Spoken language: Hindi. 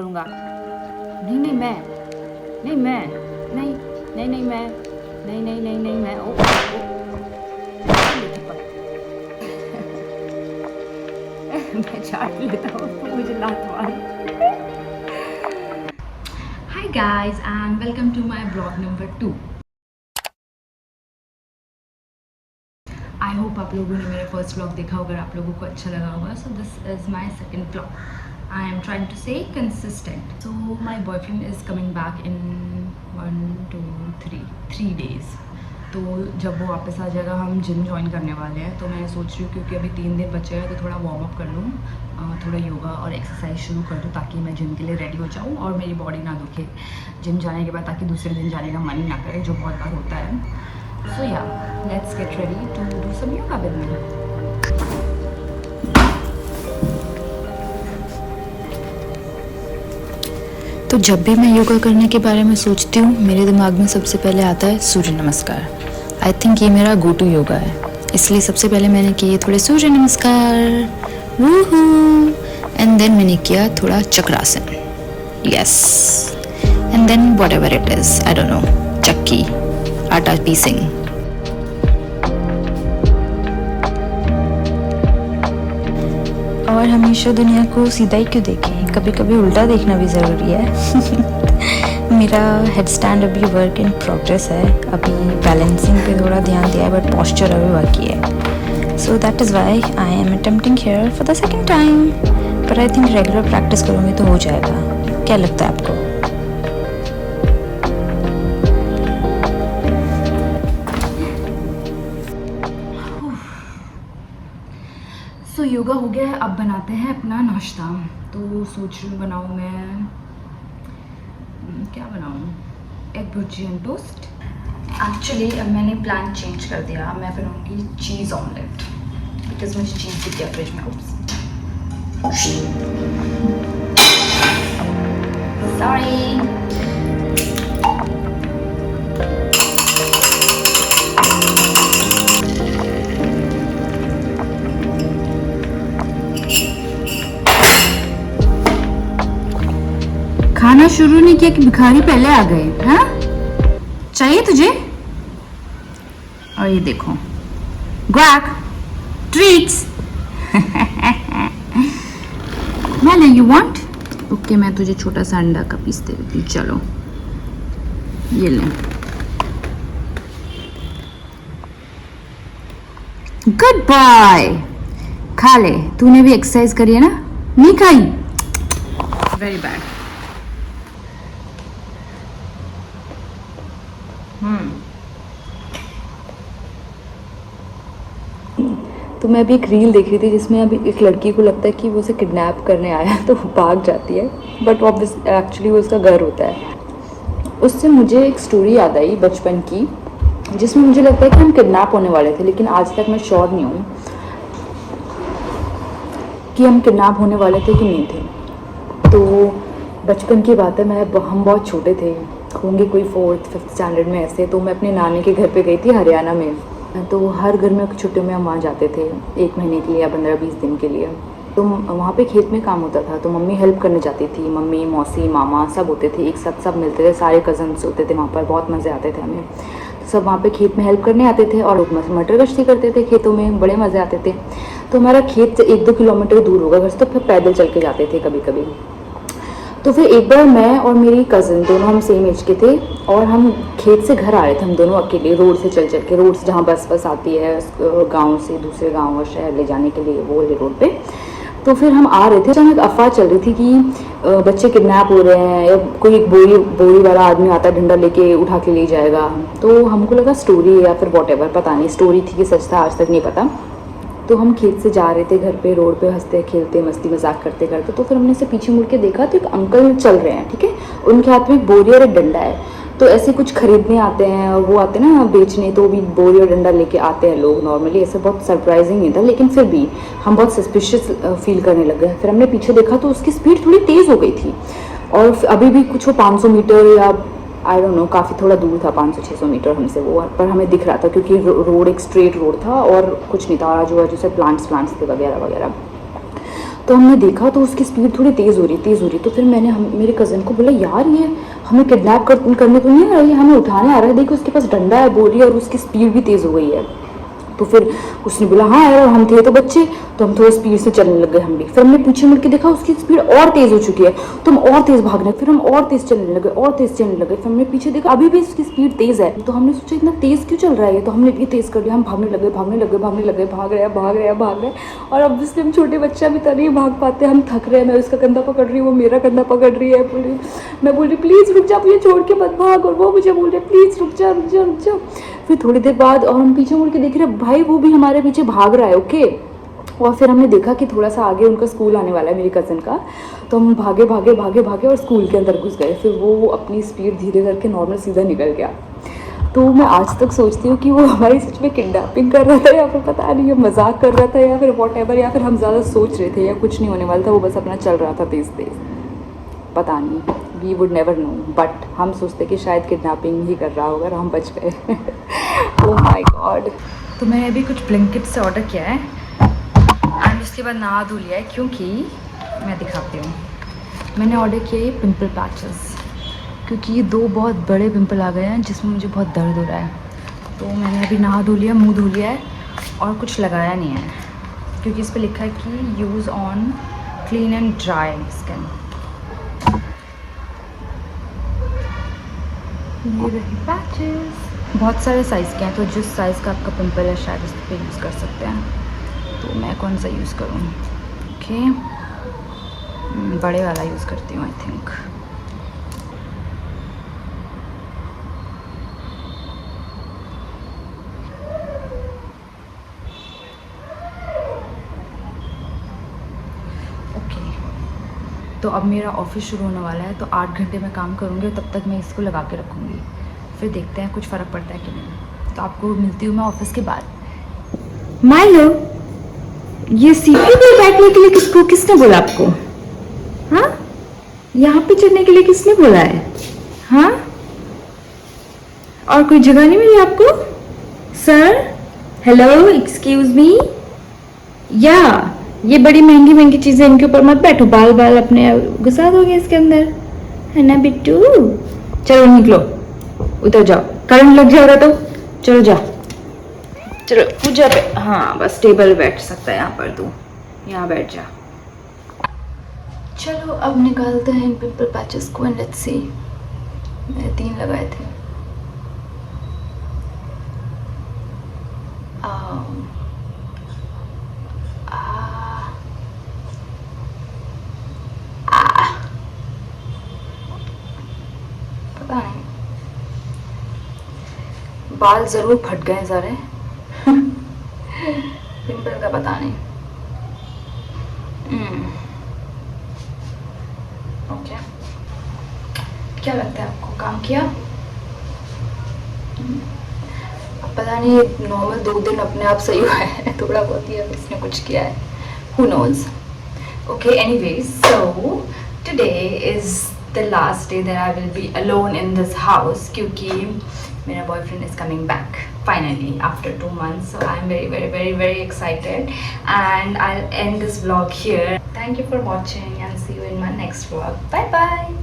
करूँगा। नहीं नहीं मैं नहीं मैं नहीं नहीं नहीं मैं नहीं नहीं नहीं नहीं मैं ओ, मैं चाट लेता हूँ तो मुझे लात मार। Hi guys and welcome to my vlog number 2. I hope आप लोगों ने मेरा फर्स्ट व्लॉग देखा होगा, आप लोगों को अच्छा लगा होगा. So this is my second vlog. I am trying to stay consistent. So my boyfriend is coming back in 3 days. तो जब वो वापस आ जाएगा हम जिम ज्वाइन करने वाले हैं. तो मैं सोच रही हूँ क्योंकि अभी 3 दिन बचे हैं तो थोड़ा वार्म अप कर लूँ, थोड़ा योगा और एक्सरसाइज शुरू कर दूँ ताकि मैं जिम के लिए रेडी हो जाऊँ और मेरी बॉडी ना दुखे जिम जाने के बाद, ताकि दूसरे दिन जाने का मन ही ना करे, जो बहुत बार होता है. So yeah, let's get ready to do some yoga with me. तो जब भी मैं योगा करने के बारे में सोचती हूँ मेरे दिमाग में सबसे पहले आता है सूर्य नमस्कार. आई थिंक ये मेरा गो टू योगा है, इसलिए सबसे पहले मैंने किए थोड़े सूर्य नमस्कार, वूहू, एंड देन मैंने किया थोड़ा chakrasana, yes, and then whatever it is, I don't know, चक्की, आटा पीसिंग. और हमेशा दुनिया को सीधा ही क्यों देखें, कभी कभी उल्टा देखना भी ज़रूरी है. मेरा हेड स्टैंड अभी वर्क इन प्रोग्रेस है, अभी बैलेंसिंग पे थोड़ा ध्यान दिया है बट पोस्चर अभी बाकी है. So that is why I am attempting here for the second time. But I think regular practice करूँगी तो हो जाएगा. क्या लगता है आपको? सो योगा हो गया है, अब बनाते हैं अपना नाश्ता. तो सोच रही हूँ बनाऊँ मैं, क्या बनाऊँ, egg bhurji and toast. Actually अब मैंने प्लान चेंज कर दिया, मैं बनाऊँगी चीज़ ऑमलेट बिकॉज मुझे चीज़ दिख गया फ्रिज में. सॉरी. खाना शुरू नहीं किया कि भिखारी पहले आ गए. हाँ, चाहिए तुझे? और ये देखो, ग्वाक ट्रीट्स. मैं यू वांट? ओके, मैं तुझे छोटा सा अंडा का पीस दे देती हूँ. चलो ये ले. गुड बॉय, खा ले. तूने भी एक्सरसाइज करी है ना? नहीं खाई? Very bad. तो मैं अभी एक रील देख रही थी जिसमें अभी एक लड़की को लगता है कि वो उसे किडनैप करने आया है तो वो भाग जाती है, बट ऑब्वियस एक्चुअली वो उसका घर होता है. उससे मुझे एक स्टोरी याद आई बचपन की, जिसमें मुझे लगता है कि हम किडनैप होने वाले थे, लेकिन आज तक मैं श्योर नहीं हूँ कि हम किडनैप होने वाले थे कि नहीं थे. तो बचपन की बात है, हम बहुत छोटे थे, होंगे कोई 4th-5th स्टैंडर्ड में ऐसे. तो मैं अपने नानी के घर पे गई थी हरियाणा में. तो हर गर्मियों की छुट्टियों में हम वहाँ जाते थे 1 महीने के लिए या 15-20 दिन के लिए. तो वहाँ पे खेत में काम होता था, तो मम्मी हेल्प करने जाती थी. मम्मी, मौसी, मामा सब होते थे एक साथ, सब मिलते थे, सारे कज़न्स होते थे वहाँ पर. बहुत मज़े आते थे हमें. तो सब वहाँ पे खेत में हेल्प करने आते थे और मटर गश्ती करते थे खेतों में, बड़े मज़े आते थे. तो हमारा खेत से 1-2 किलोमीटर दूर होगा घर से, तो फिर पैदल चल के जाते थे कभी कभी. तो फिर एक बार मैं और मेरी कज़न, दोनों हम सेम एज के थे, और हम खेत से घर आ रहे थे, हम दोनों अकेले, रोड से चल चल के, रोड से जहाँ बस आती है गांव से दूसरे गांव और शहर ले जाने के लिए, वो वाले रोड पे. तो फिर हम आ रहे थे, अचानक अफवाह चल रही थी कि बच्चे किडनैप हो रहे हैं या कोई एक बोरी वाला आदमी आता है, डंडा लेके उठा के ले जाएगा. तो हमको लगा स्टोरी है या फिर वॉट एवर, पता नहीं स्टोरी थी कि सच था, आज तक नहीं पता. तो हम खेत से जा रहे थे घर पे, रोड पे हंसते खेलते मस्ती मजाक करते करते. तो फिर हमने से पीछे मुड़ के देखा तो एक अंकल चल रहे हैं, ठीक है, उनके हाथ में एक बोरी और एक डंडा है. तो ऐसे कुछ खरीदने आते हैं, वो आते हैं ना बेचने, तो भी बोरी और डंडा लेके आते हैं लोग नॉर्मली. ऐसे बहुत सरप्राइजिंग नहीं था, लेकिन फिर भी हम बहुत सस्पिशियस फील करने लग गए. फिर हमने पीछे देखा तो उसकी स्पीड थोड़ी तेज़ हो गई थी, और अभी भी कुछ वो 500 मीटर या आई डोंट नो, काफ़ी थोड़ा दूर था, 500-600 मीटर हमसे वो, पर हमें दिख रहा था क्योंकि रोड एक स्ट्रेट रोड था और कुछ नहीं था, आजू बाजू से प्लांट्स थे वगैरह वगैरह. तो हमने देखा तो उसकी स्पीड थोड़ी तेज़ हो रही। तो फिर मैंने मेरे कज़न को बोला, यार ये हमें किडनैप करने तो नहीं आ रहा, ये हमें उठाने आ रहा है, देखो उसके पास डंडा है, बोल रही है, और उसकी स्पीड भी तेज़ हो गई है। तो फिर उसने बोला हाँ यार, हम थे तो बच्चे, तो हम थोड़ा स्पीड से चलने लग गए हम भी। फिर हमने पीछे मुड़ के देखा उसकी स्पीड और तेज़ हो चुकी है, तो हम और तेज़ भागने, फिर हम और तेज़ चलने लगे। फिर हमने पीछे देखा अभी भी उसकी स्पीड तेज़ है, तो हमने सोचा इतना तेज़ क्यों चल रहा है, तो हमने भी तेज़ कर दिया। हम भागने लगे, भाग रहे हैं। और अब इसलिए हम छोटे बच्चा भी तो नहीं भाग पाते, हम थक रहे हैं। मैं उसका कंधा पकड़ रही हूँ, वो मेरा कंधा पकड़ रही है। मैं बोल रही प्लीज़ रुक जा, मुझे छोड़ के मत भाग, और वो मुझे बोल रहे प्लीज़ रुक जा। फिर थोड़ी देर बाद और हम पीछे मुड़ के देख रहे हैं, भाई वो भी हमारे पीछे भाग रहा है। ओके, और फिर हमने देखा कि थोड़ा सा आगे उनका स्कूल आने वाला है, मेरी कज़न का। तो हम भागे और स्कूल के अंदर घुस गए। फिर वो अपनी स्पीड धीरे करके नॉर्मल सीधा निकल गया। तो मैं आज तक सोचती हूँ कि वो हमारी सच में किडनैपिंग कर रहा था, या फिर पता नहीं मजाक कर रहा था, या फिर वॉट एवर, या फिर हम ज़्यादा सोच रहे थे, या कुछ नहीं होने वाला था, वो बस अपना चल रहा था तेज़। पता नहीं, we would never know, but हम सोचते कि शायद किडनैपिंग ही कर रहा होगा और हम बच गए। Oh my God. तो मैंने अभी कुछ ब्लैंकेट से ऑर्डर किया है एंड उसके बाद नहा धो लिया है, क्योंकि मैं दिखाती हूँ। मैंने ऑर्डर किया है पिंपल पैचेस, क्योंकि ये 2 बहुत बड़े पिंपल आ गए हैं जिसमें मुझे बहुत दर्द हो रहा है। तो मैंने अभी नहा धो लिया, मुँह धो लिया है, और कुछ लगाया नहीं है, क्योंकि इस पर लिखा है कि use on clean and dry skin. ये रही पैचेस, बहुत सारे साइज़ के हैं, तो जिस साइज़ का आपका पिंपल है शायद उस पर यूज़ कर सकते हैं। तो मैं कौन सा यूज़ करूँ? ओके, बड़े वाला यूज़ करती हूँ आई थिंक। तो अब मेरा ऑफिस शुरू होने वाला है, तो 8 घंटे में काम करूँगी और तब तक मैं इसको लगा के रखूँगी। फिर देखते हैं कुछ फ़र्क पड़ता है कि नहीं। तो आपको मिलती हूँ मैं ऑफिस के बाद। माइलो, ये सीढ़ी पे बैठने के लिए किसने बोला आपको? हाँ, यहाँ पे चढ़ने के लिए किसने बोला है? हाँ, और कोई जगह नहीं मिली आपको? सर, हेलो, एक्सक्यूज मी, या ये बड़ी महंगी चीज़ें इनके ऊपर मत बैठो, बाल अपने घुसा दोगे इसके अंदर, है ना बिट्टू? चलो निकलो, उतर जाओ, करंट लग जाएगा तो। चलो जा, चलो पूजा पे। हाँ बस टेबल बैठ सकता है यहाँ पर, तू यहाँ बैठ जा। चलो अब निकालते हैं इन पिंपल पैचेस को एंड लेट्स सी। मैंने 3 लगाए थे। पता नहीं, बाल जरूर फट गए सारे। पिंपल का पता नहीं। ओके, क्या लगता है आपको, काम किया? पता नहीं, नॉर्मल 2 दिन अपने आप सही हुआ है, थोड़ा बहुत ही अब इसने कुछ किया है, who knows. Okay, anyways, so today is the last day that I will be alone in this house, क्योंकि मेरा boyfriend is coming back finally after 2 months, so I'm very excited, and I'll end this vlog here. Thank you for watching and see you in my next vlog. Bye bye.